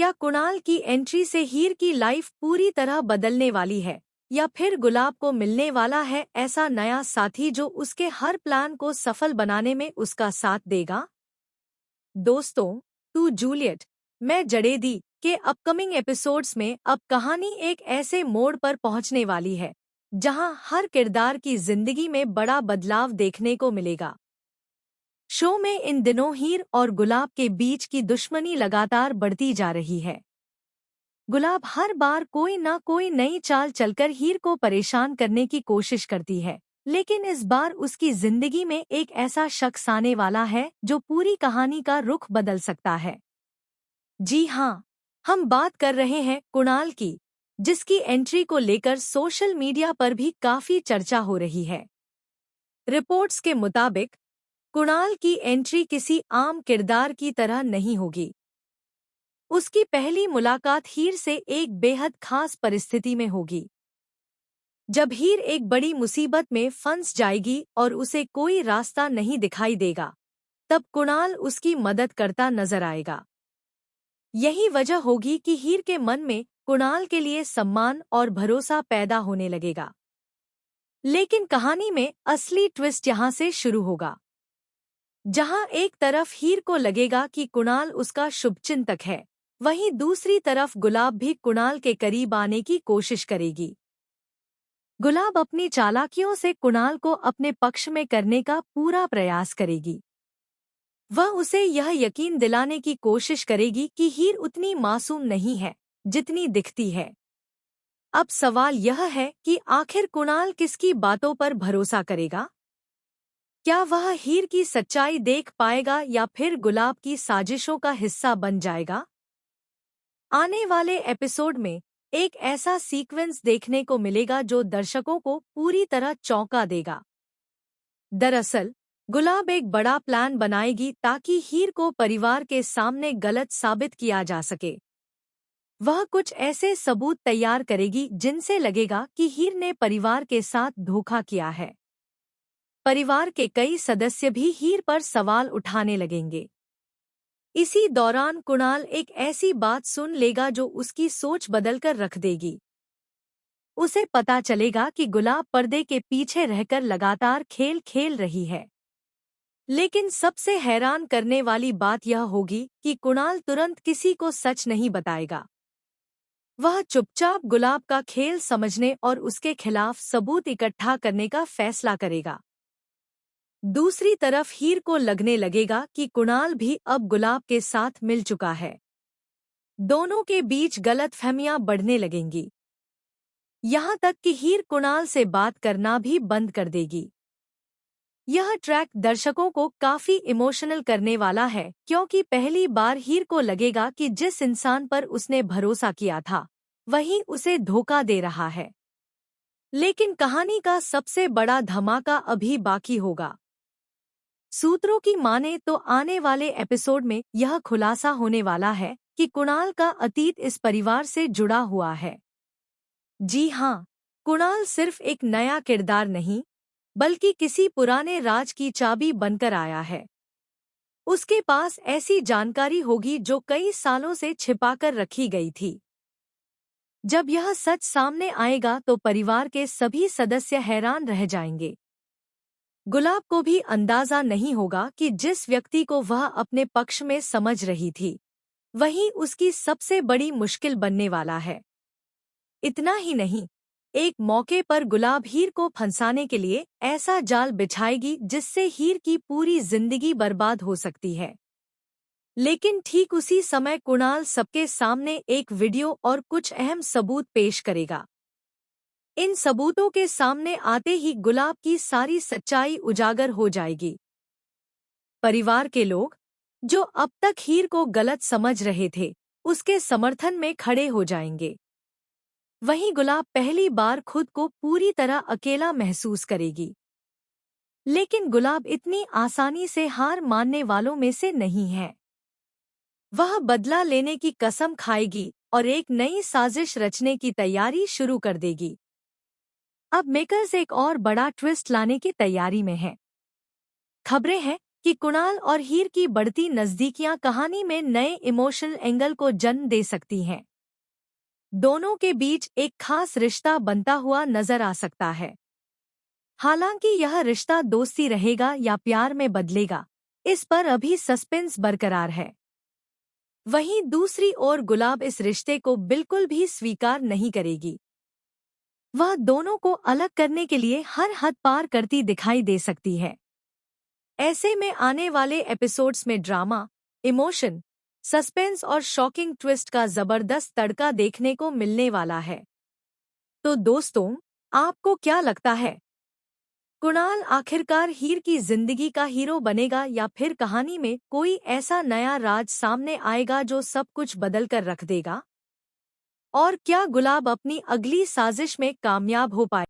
क्या कुणाल की एंट्री से हीर की लाइफ पूरी तरह बदलने वाली है, या फिर गुलाब को मिलने वाला है ऐसा नया साथी जो उसके हर प्लान को सफल बनाने में उसका साथ देगा? दोस्तों, टू जूलियट, मैं जडेदी के अपकमिंग एपिसोड्स में अब कहानी एक ऐसे मोड़ पर पहुंचने वाली है जहां हर किरदार की जिंदगी में बड़ा बदलाव देखने को मिलेगा। शो में इन दिनों हीर और गुलाब के बीच की दुश्मनी लगातार बढ़ती जा रही है। गुलाब हर बार कोई ना कोई नई चाल चलकर हीर को परेशान करने की कोशिश करती है, लेकिन इस बार उसकी जिंदगी में एक ऐसा शख्स आने वाला है जो पूरी कहानी का रुख बदल सकता है। जी हाँ, हम बात कर रहे हैं कुणाल की, जिसकी एंट्री को लेकर सोशल मीडिया पर भी काफी चर्चा हो रही है। रिपोर्ट्स के मुताबिक कुणाल की एंट्री किसी आम किरदार की तरह नहीं होगी। उसकी पहली मुलाकात हीर से एक बेहद खास परिस्थिति में होगी। जब हीर एक बड़ी मुसीबत में फंस जाएगी और उसे कोई रास्ता नहीं दिखाई देगा, तब कुणाल उसकी मदद करता नजर आएगा। यही वजह होगी कि हीर के मन में कुणाल के लिए सम्मान और भरोसा पैदा होने लगेगा। लेकिन कहानी में असली ट्विस्ट यहाँ से शुरू होगा, जहां एक तरफ हीर को लगेगा कि कुणाल उसका शुभचिंतक है, वहीं दूसरी तरफ गुलाब भी कुणाल के करीब आने की कोशिश करेगी। गुलाब अपनी चालाकियों से कुणाल को अपने पक्ष में करने का पूरा प्रयास करेगी। वह उसे यह यकीन दिलाने की कोशिश करेगी कि हीर उतनी मासूम नहीं है जितनी दिखती है। अब सवाल यह है कि आखिर कुणाल किसकी बातों पर भरोसा करेगा? क्या वह हीर की सच्चाई देख पाएगा या फिर गुलाब की साजिशों का हिस्सा बन जाएगा? आने वाले एपिसोड में एक ऐसा सीक्वेंस देखने को मिलेगा जो दर्शकों को पूरी तरह चौंका देगा। दरअसल, गुलाब एक बड़ा प्लान बनाएगी ताकि हीर को परिवार के सामने गलत साबित किया जा सके। वह कुछ ऐसे सबूत तैयार करेगी जिनसे लगेगा कि हीर ने परिवार के साथ धोखा किया है। परिवार के कई सदस्य भी हीर पर सवाल उठाने लगेंगे। इसी दौरान कुणाल एक ऐसी बात सुन लेगा जो उसकी सोच बदलकर रख देगी। उसे पता चलेगा कि गुलाब पर्दे के पीछे रहकर लगातार खेल खेल रही है। लेकिन सबसे हैरान करने वाली बात यह होगी कि कुणाल तुरंत किसी को सच नहीं बताएगा। वह चुपचाप गुलाब का खेल समझने और उसके खिलाफ सबूत इकट्ठा करने का फैसला करेगा। दूसरी तरफ हीर को लगने लगेगा कि कुणाल भी अब गुलाब के साथ मिल चुका है। दोनों के बीच गलतफहमियां बढ़ने लगेंगी, यहाँ तक कि हीर कुणाल से बात करना भी बंद कर देगी। यह ट्रैक दर्शकों को काफी इमोशनल करने वाला है, क्योंकि पहली बार हीर को लगेगा कि जिस इंसान पर उसने भरोसा किया था, वही उसे धोखा दे रहा है। लेकिन कहानी का सबसे बड़ा धमाका अभी बाकी होगा। सूत्रों की माने तो आने वाले एपिसोड में यह खुलासा होने वाला है कि कुणाल का अतीत इस परिवार से जुड़ा हुआ है। जी हाँ, कुणाल सिर्फ एक नया किरदार नहीं, बल्कि किसी पुराने राज की चाबी बनकर आया है। उसके पास ऐसी जानकारी होगी जो कई सालों से छिपाकर रखी गई थी। जब यह सच सामने आएगा तो परिवार के सभी सदस्य हैरान रह जाएंगे। गुलाब को भी अंदाजा नहीं होगा कि जिस व्यक्ति को वह अपने पक्ष में समझ रही थी, वही उसकी सबसे बड़ी मुश्किल बनने वाला है। इतना ही नहीं, एक मौके पर गुलाब हीर को फंसाने के लिए ऐसा जाल बिछाएगी जिससे हीर की पूरी जिंदगी बर्बाद हो सकती है। लेकिन ठीक उसी समय कुणाल सबके सामने एक वीडियो और कुछ अहम सबूत पेश करेगा। इन सबूतों के सामने आते ही गुलाब की सारी सच्चाई उजागर हो जाएगी। परिवार के लोग, जो अब तक हीर को गलत समझ रहे थे, उसके समर्थन में खड़े हो जाएंगे। वहीं गुलाब पहली बार खुद को पूरी तरह अकेला महसूस करेगी। लेकिन गुलाब इतनी आसानी से हार मानने वालों में से नहीं है। वह बदला लेने की कसम खाएगी और एक नई साजिश रचने की तैयारी शुरू कर देगी। अब मेकर्स एक और बड़ा ट्विस्ट लाने की तैयारी में हैं। खबरें हैं कि कुणाल और हीर की बढ़ती नजदीकियां कहानी में नए इमोशनल एंगल को जन्म दे सकती हैं। दोनों के बीच एक खास रिश्ता बनता हुआ नजर आ सकता है। हालांकि यह रिश्ता दोस्ती रहेगा या प्यार में बदलेगा, इस पर अभी सस्पेंस बरकरार है। वहीं दूसरी ओर गुलाब इस रिश्ते को बिल्कुल भी स्वीकार नहीं करेगी। वह दोनों को अलग करने के लिए हर हद पार करती दिखाई दे सकती है। ऐसे में आने वाले एपिसोड्स में ड्रामा, इमोशन, सस्पेंस और शॉकिंग ट्विस्ट का जबरदस्त तड़का देखने को मिलने वाला है। तो दोस्तों, आपको क्या लगता है? कुणाल आखिरकार हीर की जिंदगी का हीरो बनेगा या फिर कहानी में कोई ऐसा नया राज सामने आएगा जो सब कुछ बदल कर रख देगा? और क्या गुलाब अपनी अगली साजिश में कामयाब हो पाए?